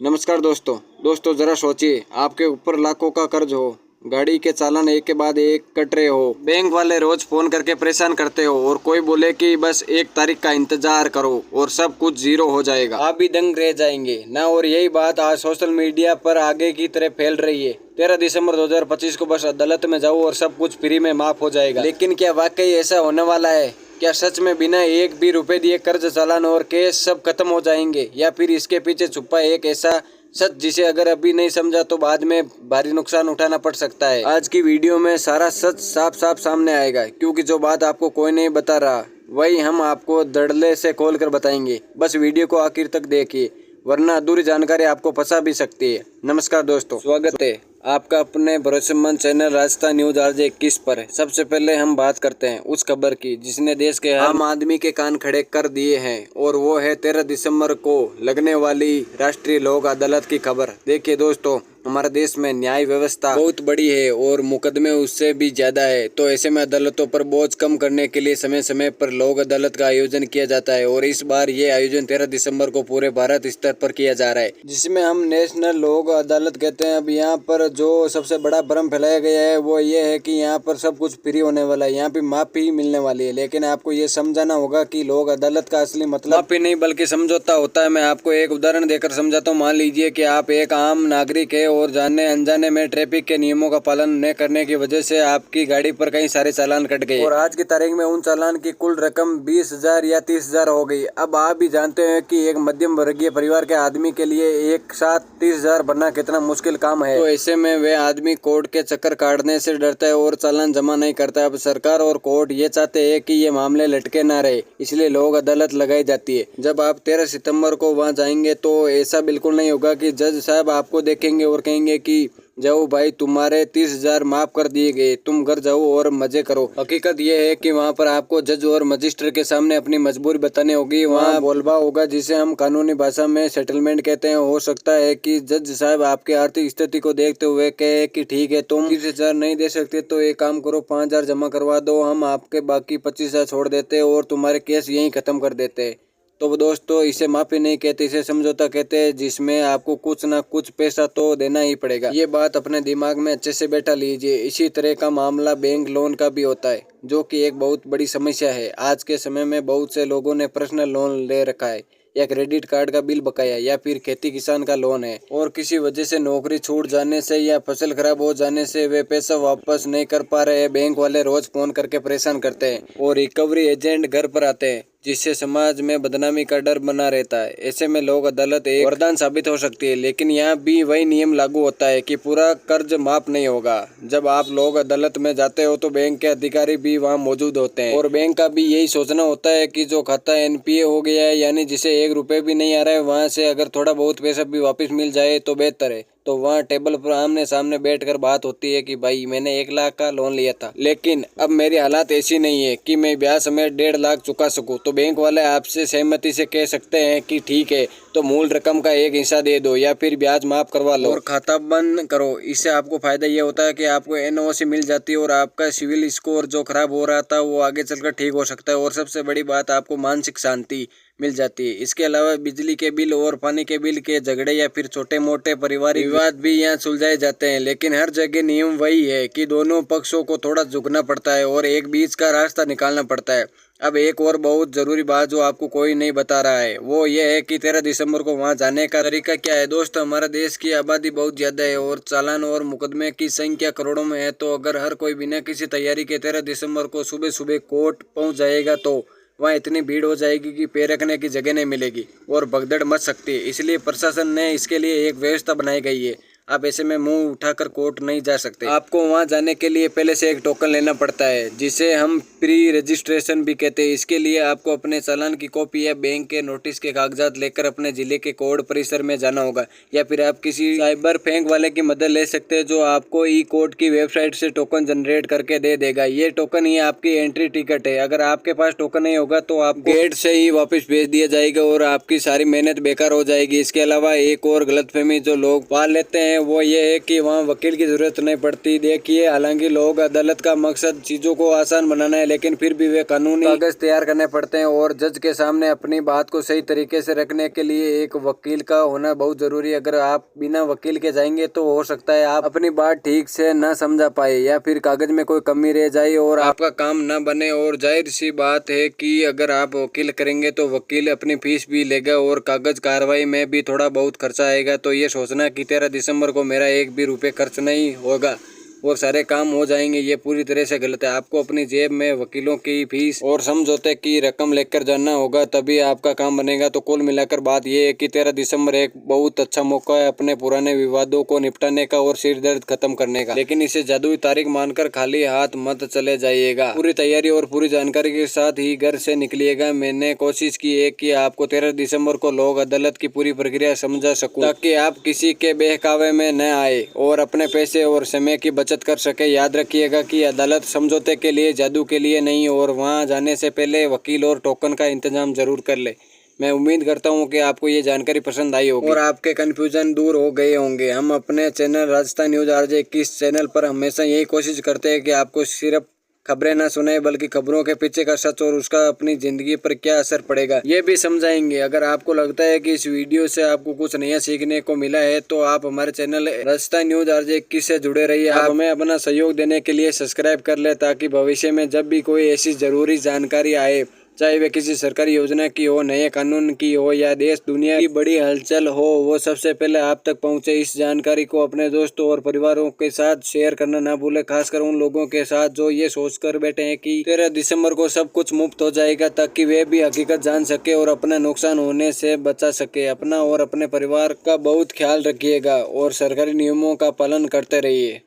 नमस्कार दोस्तों जरा सोचिए, आपके ऊपर लाखों का कर्ज हो, गाड़ी के चालान एक के बाद एक कट रहे हो, बैंक वाले रोज फोन करके परेशान करते हो और कोई बोले कि बस 1 तारीख का इंतजार करो और सब कुछ जीरो हो जाएगा। आप भी दंग रह जाएंगे ना। और यही बात आज सोशल मीडिया पर आगे की तरह फैल रही है। 13 दिसंबर 2025 को बस अदालत में जाओ और सब कुछ फ्री में माफ हो जाएगा। लेकिन क्या वाकई ऐसा होने वाला है? क्या सच में बिना एक भी रुपए दिए कर्ज चालान और केस सब खत्म हो जाएंगे, या फिर इसके पीछे छुपा एक ऐसा सच जिसे अगर अभी नहीं समझा तो बाद में भारी नुकसान उठाना पड़ सकता है। आज की वीडियो में सारा सच साफ साफ सामने आएगा, क्योंकि जो बात आपको कोई नहीं बता रहा वही हम आपको धड़ल्ले से खोल कर बताएंगे। बस वीडियो को आखिर तक देखिए, वरना अधूरी जानकारी आपको फंसा भी सकती है। नमस्कार दोस्तों, स्वागत है आपका अपने भरोसेमंद चैनल राजस्थान न्यूज RJ 21 पर। सबसे पहले हम बात करते हैं उस खबर की जिसने देश के आम आदमी के कान खड़े कर दिए हैं, और वो है 13 दिसंबर को लगने वाली राष्ट्रीय लोक अदालत की खबर। देखिए दोस्तों, हमारे देश में न्याय व्यवस्था बहुत बड़ी है और मुकदमे उससे भी ज्यादा है। तो ऐसे में अदालतों पर बोझ कम करने के लिए समय समय पर लोक अदालत का आयोजन किया जाता है, और इस बार ये आयोजन 13 दिसंबर को पूरे भारत स्तर पर किया जा रहा है, जिसमें हम नेशनल लोक अदालत कहते हैं। अब यहाँ पर जो सबसे बड़ा भ्रम फैलाया गया है वो ये है कि यहाँ पर सब कुछ फ्री होने वाला है, यहाँ पे माफी मिलने वाली है। लेकिन आपको ये समझाना होगा कि लोक अदालत का असली मतलब माफी नहीं बल्कि समझौता होता है। मैं आपको एक उदाहरण देकर समझाता हूँ। मान लीजिए कि आप एक आम नागरिक है और जाने अनजाने में ट्रैफिक के नियमों का पालन न करने की वजह से आपकी गाड़ी पर कई सारे चालान कट गए, और आज की तारीख में उन चालान की कुल रकम 20,000 या 30,000 हो गई। अब आप भी जानते हैं कि एक मध्यम वर्गीय परिवार के आदमी के लिए एक साथ 30,000 भरना कितना मुश्किल काम है। तो ऐसे में वे आदमी कोर्ट के चक्कर काटने से डरता है और चालान जमा नहीं करता। अब सरकार और कोर्ट ये चाहते हैं कि ये मामले लटके ना रहे, इसलिए लोक अदालत लगाई जाती है। जब आप 13 सितंबर को वहाँ जाएंगे तो ऐसा बिल्कुल नहीं होगा कि जज साहब आपको देखेंगे और कहेंगे कि जाओ भाई, तुम्हारे 30,000 माफ कर दिए गए, तुम घर जाओ और मजे करो। हकीकत यह है कि वहाँ पर आपको जज और मजिस्ट्रेट के सामने अपनी मजबूरी बतानी होगी। वहाँ बोलबा होगा, जिसे हम कानूनी भाषा में सेटलमेंट कहते हैं। हो सकता है कि जज साहब आपके आर्थिक स्थिति को देखते हुए कहे कि ठीक है, तुम 30,000 नहीं दे सकते तो एक काम करो, 5,000 जमा करवा दो, हम आपके बाकी 25,000 छोड़ देते और तुम्हारे केस यहीं खत्म कर देते। तो दोस्तों, इसे माफी नहीं कहते, इसे समझौता कहते हैं, जिसमें आपको कुछ ना कुछ पैसा तो देना ही पड़ेगा। ये बात अपने दिमाग में अच्छे से बैठा लीजिए। इसी तरह का मामला बैंक लोन का भी होता है, जो कि एक बहुत बड़ी समस्या है। आज के समय में बहुत से लोगों ने पर्सनल लोन ले रखा है, या क्रेडिट कार्ड का बिल बकाया, या फिर खेती किसान का लोन है, और किसी वजह से नौकरी छूट जाने से या फसल खराब हो जाने से वे पैसा वापस नहीं कर पा रहे हैं। बैंक वाले रोज फोन करके परेशान करते हैं और रिकवरी एजेंट घर पर आते हैं, जिससे समाज में बदनामी का डर बना रहता है। ऐसे में लोक अदालत एक वरदान साबित हो सकती है, लेकिन यहाँ भी वही नियम लागू होता है कि पूरा कर्ज माफ नहीं होगा। जब आप लोक अदालत में जाते हो तो बैंक के अधिकारी भी वहाँ मौजूद होते हैं, और बैंक का भी यही सोचना होता है कि जो खाता NPA हो गया है, यानी जिसे 1 रुपए भी नहीं आ रहा है, वहाँ से अगर थोड़ा बहुत पैसा भी वापस मिल जाए तो बेहतर है। तो वहाँ टेबल पर आमने सामने बैठकर बात होती है कि भाई, मैंने 1 लाख का लोन लिया था, लेकिन अब मेरी हालात ऐसी नहीं है कि मैं ब्याज समेत 1.5 लाख चुका सकूं। तो बैंक वाले आपसे सहमति से कह सकते हैं कि ठीक है, तो मूल रकम का एक हिस्सा दे दो या फिर ब्याज माफ करवा लो और खाता बंद करो। इससे आपको फायदा ये होता है कि आपको NOC मिल जाती है और आपका सिविल स्कोर जो खराब हो रहा था वो आगे चलकर ठीक हो सकता है। और सबसे बड़ी बात, आपको मानसिक शांति मिल जाती है। इसके अलावा बिजली के बिल और पानी के बिल के झगड़े या फिर छोटे मोटे पारिवारिक विवाद भी यहाँ सुलझाए जाते हैं। लेकिन हर जगह नियम वही है कि दोनों पक्षों को थोड़ा झुकना पड़ता है और एक बीच का रास्ता निकालना पड़ता है। अब एक और बहुत जरूरी बात जो आपको कोई नहीं बता रहा है वो ये है कि 13 दिसंबर को वहाँ जाने का तरीका क्या है। दोस्तों, हमारे देश की आबादी बहुत ज्यादा है और चालान और मुकदमे की संख्या करोड़ों में है। तो अगर हर कोई बिना किसी तैयारी के 13 दिसंबर को सुबह सुबह कोर्ट पहुँच जाएगा तो वहाँ इतनी भीड़ हो जाएगी कि पैर रखने की जगह नहीं मिलेगी और भगदड़ मच सकती है। इसलिए प्रशासन ने इसके लिए एक व्यवस्था बनाई गई है। आप ऐसे में मुंह उठाकर कोर्ट नहीं जा सकते। आपको वहां जाने के लिए पहले से एक टोकन लेना पड़ता है, जिसे हम प्री रजिस्ट्रेशन भी कहते हैं। इसके लिए आपको अपने चालान की कॉपी या बैंक के नोटिस के कागजात लेकर अपने जिले के कोर्ट परिसर में जाना होगा, या फिर आप किसी साइबर बैंक वाले की मदद ले सकते हैं, जो आपको कोर्ट की वेबसाइट से टोकन जनरेट करके दे देगा। ये टोकन ही आपकी एंट्री टिकट है। अगर आपके पास टोकन नहीं होगा तो आप गेट से ही वापस भेज दिया जाएगा और आपकी सारी मेहनत बेकार हो जाएगी। इसके अलावा एक और गलतफहमी जो लोग पाल लेते हैं वो ये है कि वहाँ वकील की जरूरत नहीं पड़ती। देखिए, हालांकि लोक अदालत का मकसद चीजों को आसान बनाना है, लेकिन फिर भी वे कानूनी कागज तैयार करने पड़ते हैं और जज के सामने अपनी बात को सही तरीके से रखने के लिए एक वकील का होना बहुत जरूरी है। अगर आप बिना वकील के जाएंगे तो हो सकता है आप अपनी बात ठीक से न समझा पाए या फिर कागज में कोई कमी रह जाए और आपका काम न बने। और जाहिर सी बात है कि अगर आप वकील करेंगे तो वकील अपनी फीस भी लेगा और कागज कार्रवाई में भी थोड़ा बहुत खर्चा आएगा। तो ये सोचना कि 13 दिसंबर को मेरा एक भी रुपये खर्च नहीं होगा और सारे काम हो जाएंगे, ये पूरी तरह से गलत है। आपको अपनी जेब में वकीलों की फीस और समझौते की रकम लेकर जाना होगा, तभी आपका काम बनेगा। तो कुल मिलाकर बात यह है कि 13 दिसंबर एक बहुत अच्छा मौका है अपने पुराने विवादों को निपटाने का और सिर दर्द खत्म करने का, लेकिन इसे जादुई तारीख मानकर खाली हाथ मत चले जाइएगा। पूरी तैयारी और पूरी जानकारी के साथ ही घर से निकलिएगा। मैंने कोशिश की है कि आपको 13 दिसंबर को लोक अदालत की पूरी प्रक्रिया समझा सकूं, ताकि आप किसी के बहकावे में न आए और अपने पैसे और समय की बचत कर सके। याद रखिएगा कि अदालत समझौते के लिए, जादू के लिए नहीं, और वहां जाने से पहले वकील और टोकन का इंतजाम जरूर कर ले। मैं उम्मीद करता हूं कि आपको ये जानकारी पसंद आई होगी और आपके कंफ्यूजन दूर हो गए होंगे। हम अपने channel Rajasthan news RJ 21 channel पर हमेशा यही कोशिश करते हैं कि आपको सिर्फ खबरें ना सुनाए बल्कि खबरों के पीछे का सच और उसका अपनी जिंदगी पर क्या असर पड़ेगा ये भी समझाएंगे। अगर आपको लगता है कि इस वीडियो से आपको कुछ नया सीखने को मिला है तो आप हमारे चैनल राजस्थान न्यूज RJ 21 से जुड़े रहिए। आप हमें अपना सहयोग देने के लिए सब्सक्राइब कर ले, ताकि भविष्य में जब भी कोई ऐसी जरूरी जानकारी आए, चाहे वे किसी सरकारी योजना की हो, नए कानून की हो या देश दुनिया की बड़ी हलचल हो, वो सबसे पहले आप तक पहुंचे। इस जानकारी को अपने दोस्तों और परिवारों के साथ शेयर करना ना भूलें, खासकर उन लोगों के साथ जो ये सोचकर बैठे हैं कि 13 दिसंबर को सब कुछ मुफ्त हो जाएगा, ताकि वे भी हकीकत जान सके और अपना नुकसान होने से बचा सके। अपना और अपने परिवार का बहुत ख्याल रखिएगा और सरकारी नियमों का पालन करते रहिए।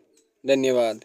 धन्यवाद।